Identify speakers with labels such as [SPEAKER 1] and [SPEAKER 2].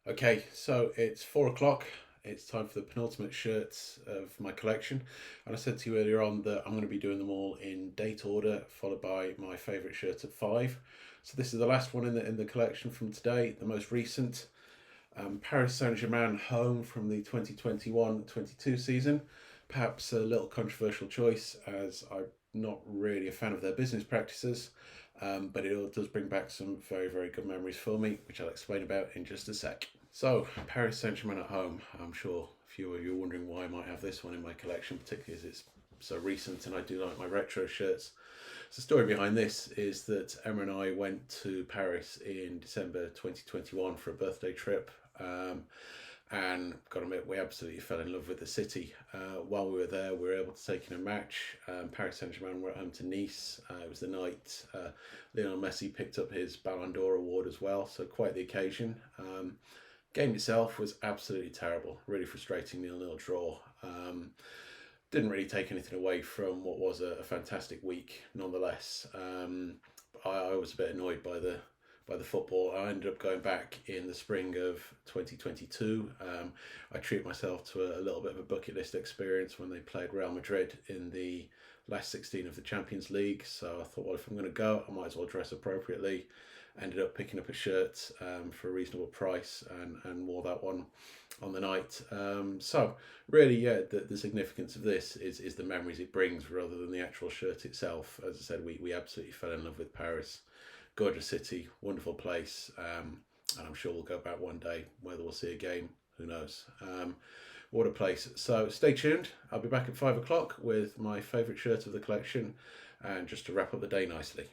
[SPEAKER 1] Okay, so it's 4 o'clock. It's time for the penultimate shirts of my collection. And I said to you earlier on that I'm going to be doing them all in date order, followed by my favourite shirt at five. So this is the last one in the collection from today, the most recent. Paris Saint-Germain home from the 2021-22 season. Perhaps a little controversial choice, as I'm not really a fan of their business practices, but it all does bring back some very, very good memories for me, which I'll explain about in just a sec. So, Paris Saint-Germain at home. I'm sure a few of you are wondering why I might have this one in my collection, particularly as it's so recent and I do like my retro shirts. So the story behind this is that Emma and I went to Paris in December 2021 for a birthday trip. And got to admit, we absolutely fell in love with the city. While we were there, we were able to take in a match. Paris Saint Germain were at home to Nice. It was the night Lionel Messi picked up his Ballon d'Or award as well, so quite the occasion. Game itself was absolutely terrible, really frustrating 0-0 draw. Didn't really take anything away from what was a fantastic week, nonetheless. I was a bit annoyed by the football. I ended up going back in the spring of 2022. I treat myself to a little bit of a bucket list experience when they played Real Madrid in the last 16 of the Champions League. So I thought, well, if I'm going to go, I might as well dress appropriately. Ended up picking up a shirt for a reasonable price and wore that one on the night. So really, yeah, the significance of this is the memories it brings rather than the actual shirt itself. As I said, we absolutely fell in love with Paris. Gorgeous city, wonderful place, and I'm sure we'll go back one day. Whether we'll see a game, who knows? What a place. So stay tuned. I'll be back at 5 o'clock with my favourite shirt of the collection, and just to wrap up the day nicely.